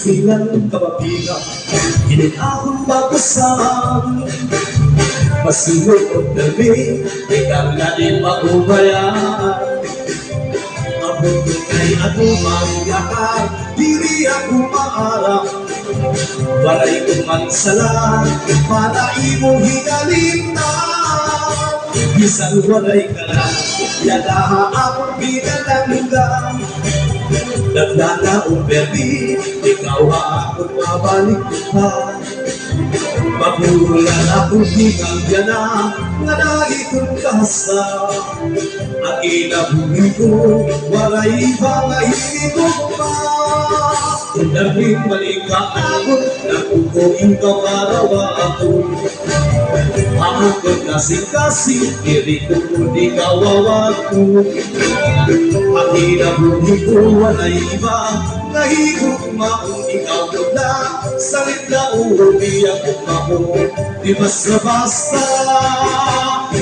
silang kababigan, init akong babasan. Masinod o dami, ikaw na di maubayan. Abot ko kay ato magyakap, diri ako maarap. Waray ko man salat, para imo hinalimtan. Bisan waray ka na, yadaha akong pinalanggan. Nagdana o perdi, ikaw akong mabalikpan. Magulan akong hingagyan na, nga nalitong kasa. Ang inabuhi ko, waray mga hinitong pa. Dahil malika ako, nakukuin ka parawa ako. Ako ko'y kasing-kasing, diri ko di kawawa ko. Ang inabuhi ko, walay iba, nahigog maong ikaw ko na. Salit na umiyak ako, di basta-basta.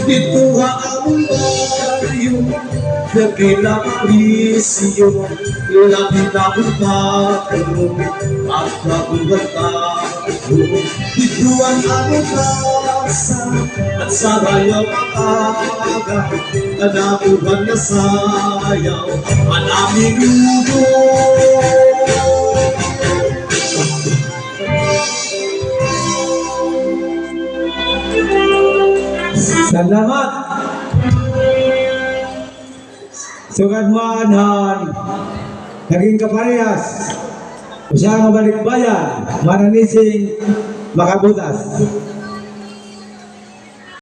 Dito ang tayo, nagkilamisyo. Lapit ako tayo, at nabuhat tayo. Dito ang aming kasa, at sarayaw ang aga. Kanabuhan na sayaw, ang aming lugo. Salamat. Sugad mo anhan, naging kaparehas. Usa nga balikbayan, mananising makabutas.